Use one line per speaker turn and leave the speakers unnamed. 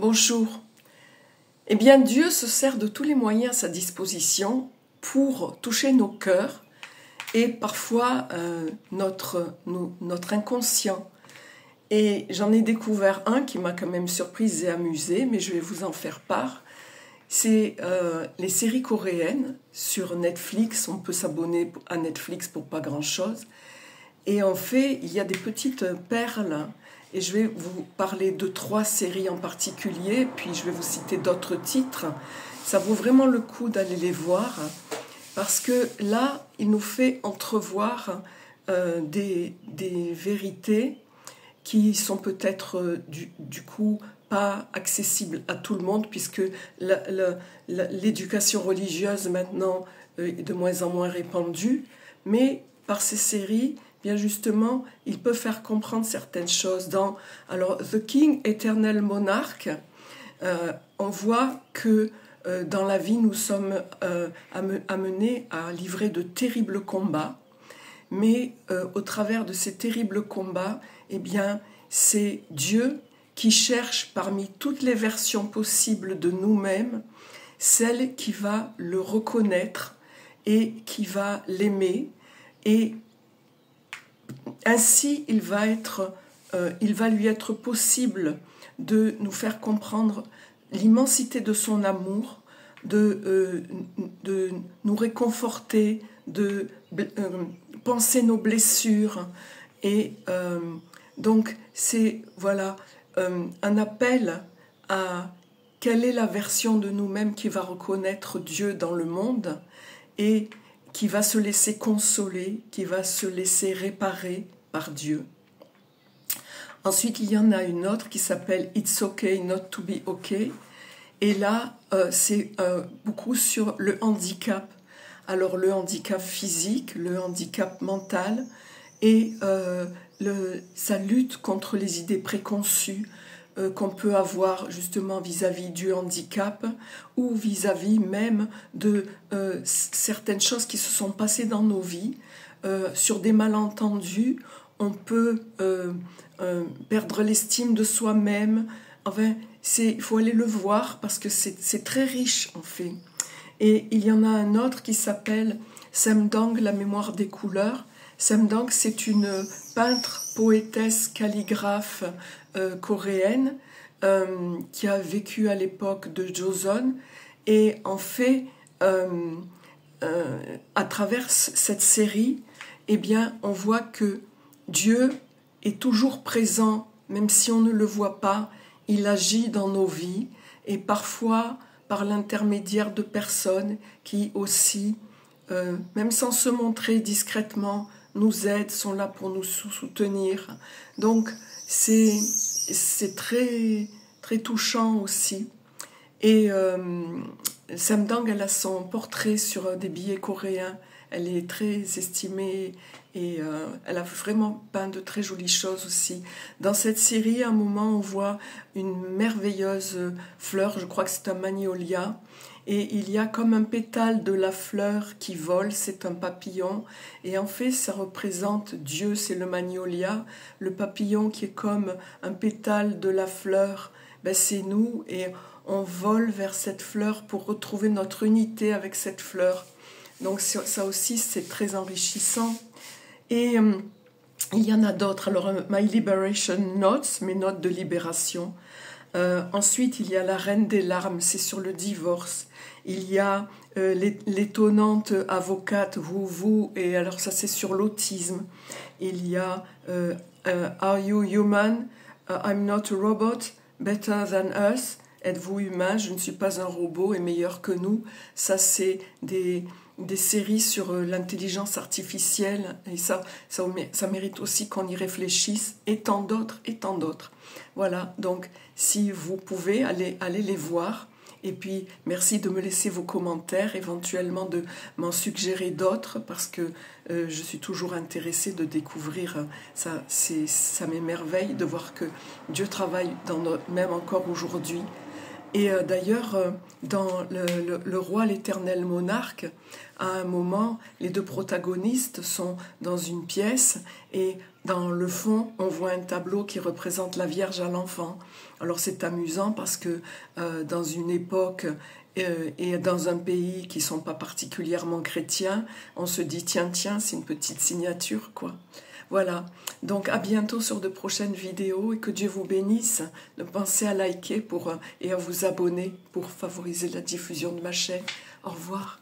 Bonjour. Eh bien, Dieu se sert de tous les moyens à sa disposition pour toucher nos cœurs et parfois notre inconscient. Et j'en ai découvert un qui m'a quand même surprise et amusée, mais je vais vous en faire part. C'est les séries coréennes sur Netflix. On peut s'abonner à Netflix pour pas grand-chose. Et en fait, il y a des petites perles. Et je vais vous parler de 3 séries en particulier, puis je vais vous citer d'autres titres. Ça vaut vraiment le coup d'aller les voir, parce que là, il nous fait entrevoir des vérités qui sont peut-être du coup pas accessibles à tout le monde, puisque l'éducation religieuse maintenant est de moins en moins répandue. Mais par ces séries, bien justement, il peut faire comprendre certaines choses. Alors, The King, Eternal Monarch, on voit que dans la vie, nous sommes amenés à livrer de terribles combats, mais au travers de ces terribles combats, eh bien, c'est Dieu qui cherche parmi toutes les versions possibles de nous-mêmes celle qui va le reconnaître et qui va l'aimer, et ainsi il va lui être possible de nous faire comprendre l'immensité de son amour, de nous réconforter, de penser nos blessures. Et donc c'est un appel à quelle est la version de nous-mêmes qui va reconnaître Dieu dans le monde et qui va se laisser consoler, qui va se laisser réparer par Dieu. Ensuite, il y en a une autre qui s'appelle It's Okay Not to Be Okay. Et là, c'est beaucoup sur le handicap. Alors, le handicap physique, le handicap mental et sa lutte contre les idées préconçues qu'on peut avoir justement vis-à-vis du handicap ou vis-à-vis même de certaines choses qui se sont passées dans nos vies. Sur des malentendus, on peut perdre l'estime de soi-même. Enfin, il faut aller le voir parce que c'est très riche en fait. Et il y en a un autre qui s'appelle Semdang, la mémoire des couleurs. Semdang, c'est une peintre, poétesse, calligraphe coréenne qui a vécu à l'époque de Joseon. Et en fait, à travers cette série, eh bien, on voit que Dieu est toujours présent, même si on ne le voit pas. Il agit dans nos vies et parfois par l'intermédiaire de personnes qui aussi, même sans se montrer discrètement, nous aident, sont là pour nous soutenir. Donc c'est très, très touchant aussi. Et Semdang, elle a son portrait sur des billets coréens. Elle est très estimée et elle a vraiment peint de très jolies choses aussi. Dans cette série, à un moment, on voit une merveilleuse fleur, je crois que c'est un magnolia, et il y a comme un pétale de la fleur qui vole, c'est un papillon, et en fait, ça représente Dieu, c'est le magnolia. Le papillon qui est comme un pétale de la fleur, ben c'est nous, et on vole vers cette fleur pour retrouver notre unité avec cette fleur. Donc ça aussi, c'est très enrichissant. Et il y en a d'autres. Alors, My Liberation Notes, mes notes de libération. Ensuite, il y a La Reine des larmes, c'est sur le divorce. Il y a l'étonnante avocate Vous, et alors ça, c'est sur l'autisme. Il y a Are You Human? I'm Not a Robot, Better Than Us. Êtes-vous humain? Je ne suis pas un robot et meilleur que nous. Ça, c'est des séries sur l'intelligence artificielle, et ça mérite aussi qu'on y réfléchisse, et tant d'autres, et tant d'autres. Voilà, donc si vous pouvez, allez les voir, et puis merci de me laisser vos commentaires, éventuellement de m'en suggérer d'autres, parce que je suis toujours intéressée de découvrir, ça m'émerveille de voir que Dieu travaille même encore aujourd'hui. Et d'ailleurs, dans le roi, l'éternel monarque, à un moment, les deux protagonistes sont dans une pièce et dans le fond, on voit un tableau qui représente la Vierge à l'enfant. Alors c'est amusant parce que dans une époque et dans un pays qui ne sont pas particulièrement chrétiens, on se dit tiens, c'est une petite signature, quoi. Voilà, donc à bientôt sur de prochaines vidéos et que Dieu vous bénisse. Ne pensez à liker et à vous abonner pour favoriser la diffusion de ma chaîne. Au revoir.